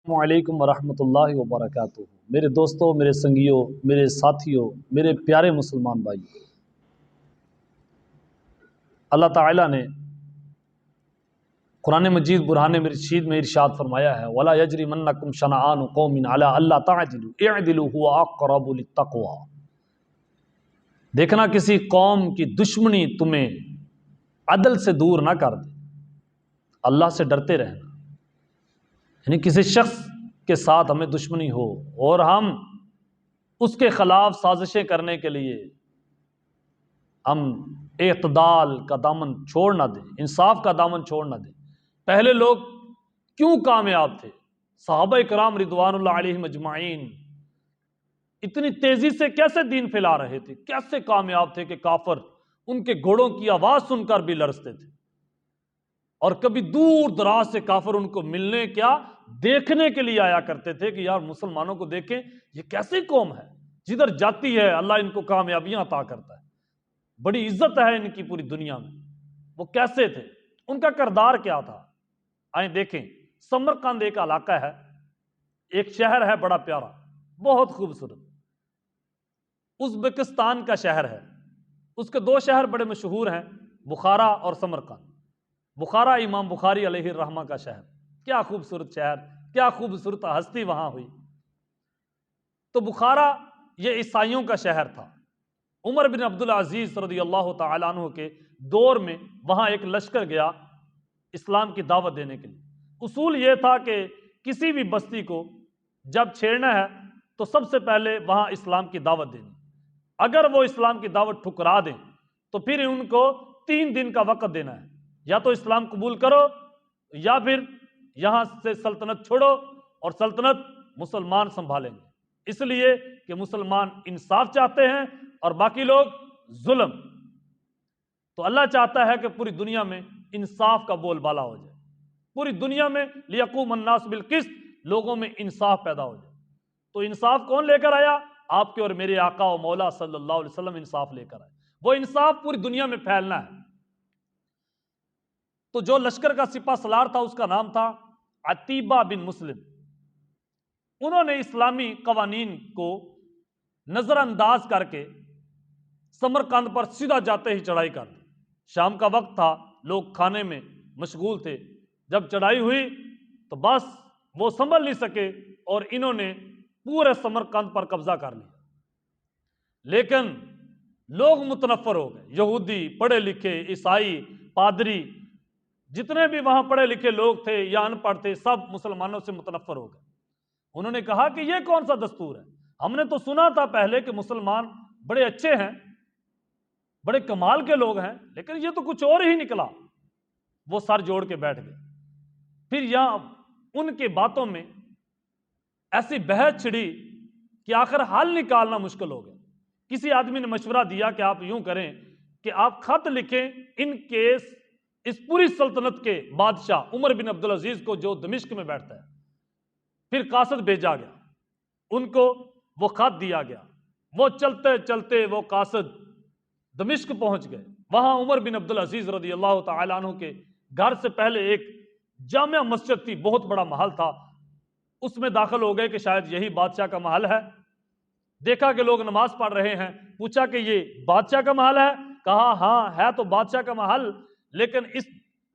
السلام علیکم ورحمۃ اللہ وبرکاتہ۔ میرے دوستوں، میرے سنگیوں، میرے ساتھیوں، میرے پیارے مسلمان بھائی، اللہ تعالیٰ نے قرآن مجید برہان رشید میں ارشاد فرمایا ہے وَلَا يَجْرِمَنَّكُمْ شَنَآنُ قَوْمٍ عَلَىٰ أَلَّا تَعْدِلُوا اعْدِلُوا هُوَ أَقْرَبُ لِلتَّقْوَىٰ۔ دیکھنا کسی قوم کی دشمنی تمہیں عدل سے دور نہ کر دے، اللہ سے ڈرتے رہنا۔ یعنی کسی شخص کے ساتھ ہمیں دشمنی ہو اور ہم اس کے خلاف سازشیں کرنے کے لیے ہم اعتدال کا دامن چھوڑ نہ دیں، انصاف کا دامن چھوڑ نہ دیں۔ پہلے لوگ کیوں کامیاب تھے؟ صحابہ کرام رضوان اللہ علیہم اجمعین اتنی تیزی سے کیسے دین پھیلا رہے تھے، کیسے کامیاب تھے کہ کافر ان کے گھوڑوں کی آواز سن کر بھی لرزتے تھے، اور کبھی دور دراز سے کافر ان کو ملنے کیا دیکھنے کے لیے آیا کرتے تھے کہ یار مسلمانوں کو دیکھیں، یہ کیسی قوم ہے، جدھر جاتی ہے اللہ ان کو کامیابیاں عطا کرتا ہے، بڑی عزت ہے ان کی پوری دنیا میں۔ وہ کیسے تھے، ان کا کردار کیا تھا؟ آئیں دیکھیں۔ سمرقند ایک علاقہ ہے، ایک شہر ہے بڑا پیارا، بہت خوبصورت، ازبکستان کا شہر ہے۔ اس کے دو شہر بڑے مشہور ہیں، بخارا اور سمرقند۔ بخارا امام بخاری علیہ الرحمہ کا شہر، کیا خوبصورت شہر، کیا خوبصورت ہستی وہاں ہوئی۔ تو بخارا یہ عیسائیوں کا شہر تھا۔ عمر بن عبدالعزیز رضی اللہ تعالیٰ عنہ کے دور میں وہاں ایک لشکر گیا اسلام کی دعوت دینے کے لیے۔ اصول یہ تھا کہ کسی بھی بستی کو جب چھیڑنا ہے تو سب سے پہلے وہاں اسلام کی دعوت دینی، اگر وہ اسلام کی دعوت ٹھکرا دیں تو پھر ان کو 3 دن کا وقت دینا ہے، یا تو اسلام قبول کرو یا پھر یہاں سے سلطنت چھوڑو، اور سلطنت مسلمان سنبھالیں گے، اس لیے کہ مسلمان انصاف چاہتے ہیں اور باقی لوگ ظلم۔ تو اللہ چاہتا ہے کہ پوری دنیا میں انصاف کا بول بالا ہو جائے، پوری دنیا میں لیقوم الناس بالقسط، لوگوں میں انصاف پیدا ہو جائے۔ تو انصاف کون لے کر آیا؟ آپ کے اور میرے آقا و مولا صلی اللہ علیہ وسلم انصاف لے کر آئے۔ وہ انصاف پوری دنیا میں پھیلنا ہے۔ تو جو لشکر کا سپہ سالار تھا اس کا نام تھا عتیبہ بن مسلم۔ انہوں نے اسلامی قوانین کو نظر انداز کر کے سمرقند پر سیدھا جاتے ہی چڑھائی کر دی۔ شام کا وقت تھا، لوگ کھانے میں مشغول تھے، جب چڑھائی ہوئی تو بس وہ سنبھل نہیں سکے اور انہوں نے پورے سمرقند پر قبضہ کر لیا۔ لیکن لوگ متنفر ہو گئے، یہودی، پڑھے لکھے، عیسائی، پادری، جتنے بھی وہاں پڑھے لکھے لوگ تھے یا ان پڑھ تھے، سب مسلمانوں سے متنفر ہو گئے۔ انہوں نے کہا کہ یہ کون سا دستور ہے؟ ہم نے تو سنا تھا پہلے کہ مسلمان بڑے اچھے ہیں، بڑے کمال کے لوگ ہیں، لیکن یہ تو کچھ اور ہی نکلا۔ وہ سر جوڑ کے بیٹھ گئے۔ پھر یہاں ان کے باتوں میں ایسی بحث چھڑی کہ آخر حل نکالنا مشکل ہو گیا۔ کسی آدمی نے مشورہ دیا کہ آپ یوں کریں کہ آپ خط لکھیں ان کیس اس پوری سلطنت کے بادشاہ عمر بن عبدالعزیز کو جو دمشق میں بیٹھتا ہے۔ پھر قاصد بھیجا گیا، ان کو وہ خط دیا گیا، وہ چلتے چلتے وہ قاصد دمشق پہنچ گئے۔ وہاں عمر بن عبدالعزیز رضی اللہ تعالیٰ عنہ کے گھر سے پہلے ایک جامع مسجد تھی، بہت بڑا محل تھا، اس میں داخل ہو گئے کہ شاید یہی بادشاہ کا محل ہے۔ دیکھا کہ لوگ نماز پڑھ رہے ہیں، پوچھا کہ یہ بادشاہ کا محل ہے؟ کہا ہاں ہے تو بادشاہ کا محل، لیکن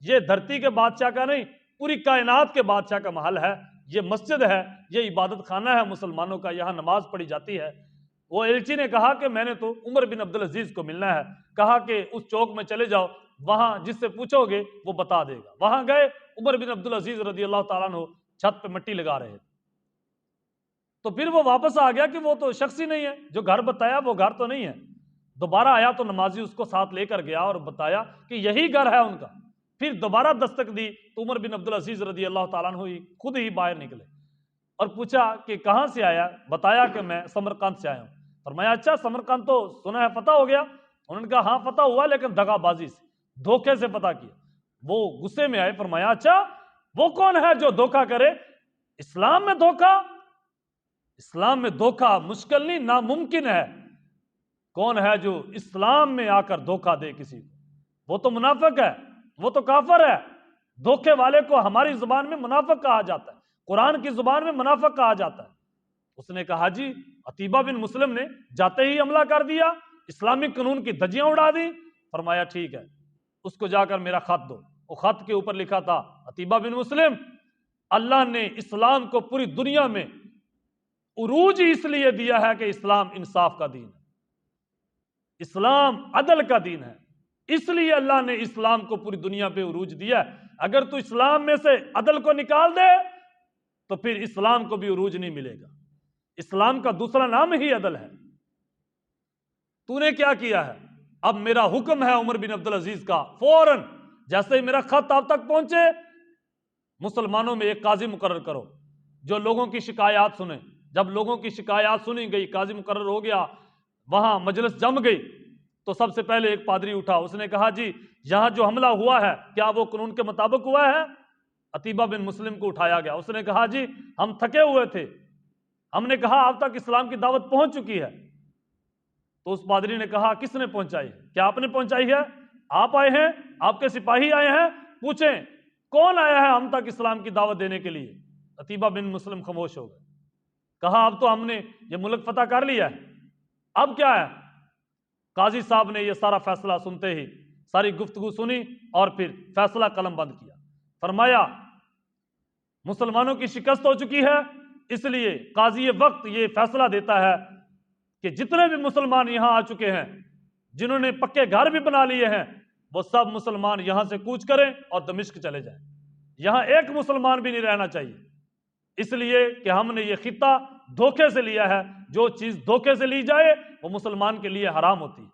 یہ دھرتی کے بادشاہ کا نہیں، پوری کائنات کے بادشاہ کا محل ہے، یہ مسجد ہے، یہ عبادت خانہ ہے مسلمانوں کا، یہاں نماز پڑھی جاتی ہے۔ وہ ایلچی نے کہا کہ میں نے تو عمر بن عبدالعزیز کو ملنا ہے، کہا کہ اس چوک میں چلے جاؤ، وہاں جس سے پوچھو گے وہ بتا دے گا۔ وہاں گئے، عمر بن عبدالعزیز رضی اللہ تعالیٰ عنہ چھت پہ مٹی لگا رہے تھے۔ تو پھر وہ واپس آ گیا کہ وہ تو شخص ہی نہیں ہے، جو گھر بتایا وہ گھر تو نہیں ہے۔ دوبارہ آیا تو نمازی اس کو ساتھ لے کر گیا اور بتایا کہ یہی گھر ہے ان کا۔ پھر دوبارہ دستک دی تو عمر بن عبدالعزیز رضی اللہ تعالیٰ عنہ خود ہی باہر نکلے اور پوچھا کہ کہاں سے آیا؟ بتایا کہ میں سمرقند سے آیا ہوں۔ فرمایا اچھا سمرقند تو سنا ہے فتح ہو گیا؟ انہوں نے کہا ہاں فتح ہوا، لیکن دغا بازی سے، دھوکے سے فتح کیا۔ وہ غصے میں آئے، فرمایا اچھا وہ کون ہے جو دھوکا کرے؟ اسلام میں دھوکا؟ اسلام میں دھوکا مشکل نہیں، ناممکن ہے۔ کون ہے جو اسلام میں آ کر دھوکا دے کسی کو؟ وہ تو منافق ہے، وہ تو کافر ہے۔ دھوکے والے کو ہماری زبان میں منافق کہا جاتا ہے۔ قرآن کی زبان میں منافق کہا جاتا ہے۔ اس نے کہا جی عتیبہ بن مسلم نے جاتے ہی حملہ کر دیا، اسلامی قانون کی دھجیاں اڑا دی۔ فرمایا ٹھیک ہے، اس کو جا کر میرا خط دو۔ وہ خط کے اوپر لکھا تھا عتیبہ بن مسلم، اللہ نے اسلام کو پوری دنیا میں عروج اس لیے دیا ہے کہ اسلام انصاف کا دین ہے، اسلام عدل کا دین ہے، اس لیے اللہ نے اسلام کو پوری دنیا پہ عروج دیا ہے۔ اگر تو اسلام میں سے عدل کو نکال دے تو پھر اسلام کو بھی عروج نہیں ملے گا۔ اسلام کا دوسرا نام ہی عدل ہے۔ تو نے کیا کیا ہے؟ اب میرا حکم ہے عمر بن عبدالعزیز کا، فوراً جیسے ہی میرا خط آپ تک پہنچے مسلمانوں میں ایک قاضی مقرر کرو جو لوگوں کی شکایات سنے۔ جب لوگوں کی شکایات سنی گئی، قاضی مقرر ہو گیا، وہاں مجلس جم گئی، تو سب سے پہلے ایک پادری اٹھا، اس نے کہا جی یہاں جو حملہ ہوا ہے کیا وہ قانون کے مطابق ہوا ہے؟ عتیبہ بن مسلم کو اٹھایا گیا، اس نے کہا جی ہم تھکے ہوئے تھے، ہم نے کہا آپ تک اسلام کی دعوت پہنچ چکی ہے۔ تو اس پادری نے کہا کس نے پہنچائی ہے؟ کیا آپ نے پہنچائی ہے؟ آپ آئے ہیں، آپ کے سپاہی آئے ہیں، پوچھیں کون آیا ہے ہم تک اسلام کی دعوت دینے کے لیے؟ عتیبہ بن مسلم خاموش ہو گئے، کہا اب تو ہم نے یہ ملک فتح کر لیا ہے، اب کیا ہے؟ قاضی صاحب نے یہ سارا فیصلہ سنتے ہی ساری گفتگو سنی اور پھر فیصلہ قلم بند کیا۔ فرمایا مسلمانوں کی شکست ہو چکی ہے، اس لیے قاضی وقت یہ فیصلہ دیتا ہے کہ جتنے بھی مسلمان یہاں آ چکے ہیں، جنہوں نے پکے گھر بھی بنا لیے ہیں، وہ سب مسلمان یہاں سے کوچ کریں اور دمشق چلے جائیں۔ یہاں ایک مسلمان بھی نہیں رہنا چاہیے، اس لیے کہ ہم نے یہ خطہ دھوکے سے لیا ہے، جو چیز دھوکے سے لی جائے وہ مسلمان کے لیے حرام ہوتی ہے۔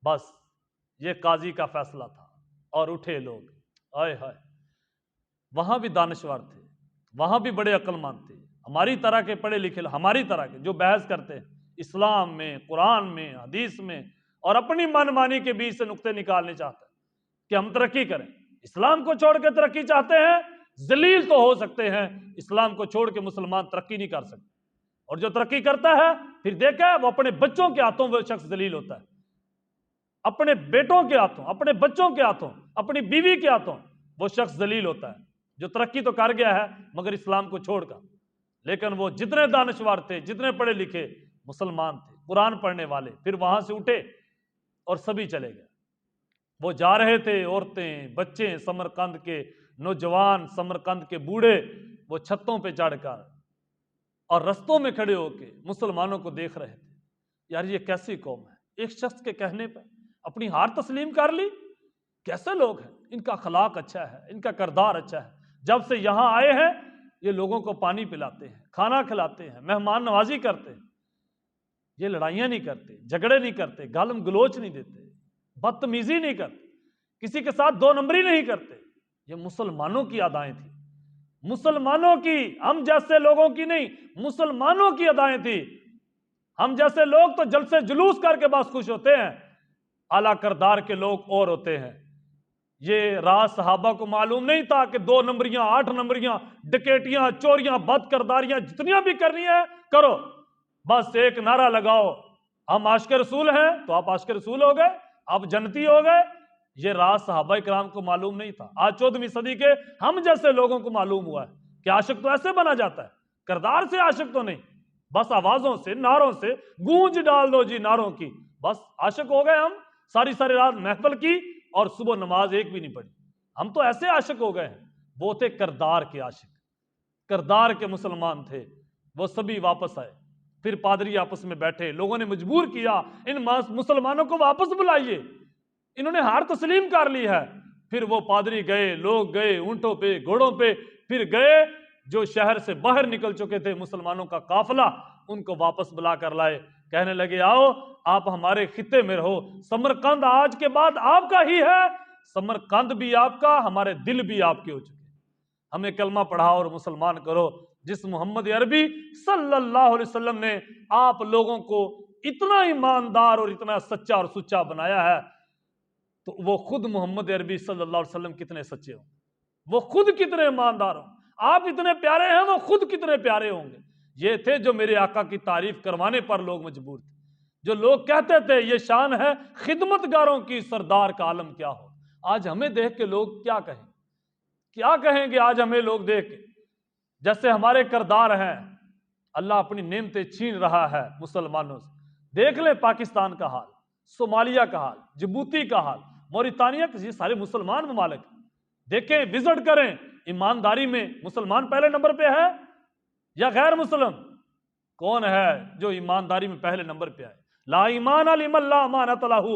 بس یہ قاضی کا فیصلہ تھا اور اٹھے لوگ، آئے ہائے، وہاں بھی دانشور تھے، وہاں بھی بڑے عقل مند تھے، ہماری طرح کے پڑھے لکھے، ہماری طرح کے جو بحث کرتے ہیں اسلام میں، قرآن میں، حدیث میں، اور اپنی من مانی کے بیچ سے نقطے نکالنے چاہتے ہیں کہ ہم ترقی کریں۔ اسلام کو چھوڑ کے ترقی چاہتے ہیں، ذلیل تو ہو سکتے ہیں، اسلام کو چھوڑ کے مسلمان ترقی نہیں کر سکتے۔ اور جو ترقی کرتا ہے پھر دیکھا وہ اپنے بچوں کے ہاتھوں وہ شخص ذلیل ہوتا ہے، اپنے بیٹوں کے ہاتھوں، اپنے بچوں کے ہاتھوں، اپنی بیوی کے ہاتھوں وہ شخص ذلیل ہوتا ہے جو ترقی تو کر گیا ہے مگر اسلام کو چھوڑ کر۔ لیکن وہ جتنے دانشور تھے، جتنے پڑھے لکھے مسلمان تھے، قرآن پڑھنے والے، پھر وہاں سے اٹھے اور سبھی چلے گئے۔ وہ جا رہے تھے، عورتیں، بچے، سمرقند کے نوجوان، سمرقند کے بوڑھے، وہ چھتوں پہ چڑھ کر اور رستوں میں کھڑے ہو کے مسلمانوں کو دیکھ رہے تھے۔ یار یہ کیسی قوم ہے، ایک شخص کے کہنے پہ اپنی ہار تسلیم کر لی؟ کیسے لوگ ہیں، ان کا اخلاق اچھا ہے، ان کا کردار اچھا ہے، جب سے یہاں آئے ہیں یہ لوگوں کو پانی پلاتے ہیں، کھانا کھلاتے ہیں، مہمان نوازی کرتے ہیں، یہ لڑائیاں نہیں کرتے، جھگڑے نہیں کرتے، گالم گلوچ نہیں دیتے، بدتمیزی نہیں کرتے، کسی کے ساتھ دو نمبری نہیں کرتے۔ یہ مسلمانوں کی ادائیں تھیں، مسلمانوں کی، ہم جیسے لوگوں کی نہیں، مسلمانوں کی ادائیں تھیں۔ ہم جیسے لوگ تو جلسے جلوس کر کے بس خوش ہوتے ہیں، اعلیٰ کردار کے لوگ اور ہوتے ہیں۔ یہ راز صحابہ کو معلوم نہیں تھا کہ 2 نمبریاں، 8 نمبریاں، ڈکیٹیاں، چوریاں، بد کرداریاں جتنیاں بھی کرنی ہیں کرو، بس ایک نعرہ لگاؤ ہم عاشق رسول ہیں تو آپ عاشق رسول ہو گئے، آپ جنتی ہو گئے۔ یہ راز صحابہ کرام کو معلوم نہیں تھا، آج 14ویں صدی کے ہم جیسے لوگوں کو معلوم ہوا ہے کہ عاشق تو ایسے بنا جاتا ہے، کردار سے عاشق تو نہیں، بس آوازوں سے، نعروں سے گونج ڈال دو جی نعروں کی، بس عاشق ہو گئے ہم، ساری رات محفل کی اور صبح نماز ایک بھی نہیں پڑھی، ہم تو ایسے عاشق ہو گئے ہیں۔ وہ تھے کردار کے عاشق، کردار کے مسلمان تھے، وہ سبھی واپس آئے۔ پھر پادری آپس میں بیٹھے، لوگوں نے مجبور کیا ان مسلمانوں کو واپس بلائیے، انہوں نے ہار تسلیم کر لی ہے۔ پھر وہ پادری گئے، لوگ گئے اونٹوں پہ، گھوڑوں پہ، پھر گئے جو شہر سے باہر نکل چکے تھے مسلمانوں کا قافلہ، ان کو واپس بلا کر لائے، کہنے لگے آؤ آپ ہمارے خطے میں رہو، سمرقند آج کے بعد آپ کا ہی ہے، سمرقند بھی آپ کا، ہمارے دل بھی آپ کے ہو چکے، ہمیں کلمہ پڑھاؤ اور مسلمان کرو۔ جس محمد عربی صلی اللہ علیہ وسلم نے آپ لوگوں کو اتنا ایماندار اور اتنا سچا اور سچا بنایا ہے، تو وہ خود محمد عربی صلی اللہ علیہ وسلم کتنے سچے ہوں، وہ خود کتنے ایماندار ہوں، آپ اتنے پیارے ہیں، وہ خود کتنے پیارے ہوں گے۔ یہ تھے جو میرے آقا کی تعریف کروانے پر لوگ مجبور تھے، جو لوگ کہتے تھے یہ شان ہے خدمت گاروں کی، سردار کا عالم کیا ہو۔ آج ہمیں دیکھ کے لوگ کیا کہیں گے؟ آج ہمیں لوگ دیکھ کے جیسے ہمارے کردار ہیں، اللہ اپنی نعمتیں چھین رہا ہے مسلمانوں سے۔ دیکھ لیں پاکستان کا حال، صومالیہ کا حال، جبوتی کا حال، موریتانیہ کا، یہ سارے مسلمان ممالک ہیں۔ دیکھیں، وزٹ کریں، ایمانداری میں مسلمان پہلے نمبر پہ ہے یا غیر مسلم؟ کون ہے جو ایمانداری میں پہلے نمبر پہ ہے؟ لا ایمان لمن لا امانۃ لہ،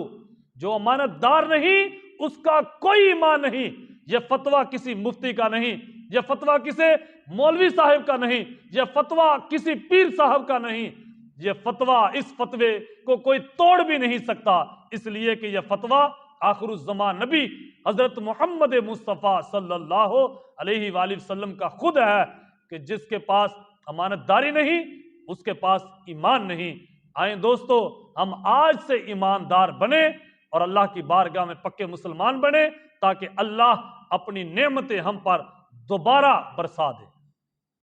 جو امانت دار نہیں اس کا کوئی ایمان نہیں۔ یہ فتویٰ کسی مفتی کا نہیں، یہ فتویٰ کسی مولوی صاحب کا نہیں، یہ فتویٰ کسی پیر صاحب کا نہیں، یہ فتویٰ، اس فتوے کو کوئی توڑ بھی نہیں سکتا، اس لیے کہ یہ فتویٰ آخر الزمان نبی حضرت محمد مصطفیٰ صلی اللہ علیہ وآلہ وسلم کا خود ہے کہ جس کے پاس امانت داری نہیں اس کے پاس ایمان نہیں۔ آئیں دوستو، ہم آج سے ایماندار بنیں اور اللہ کی بارگاہ میں پکے مسلمان بنیں، تاکہ اللہ اپنی نعمتیں ہم پر دوبارہ برسا دے۔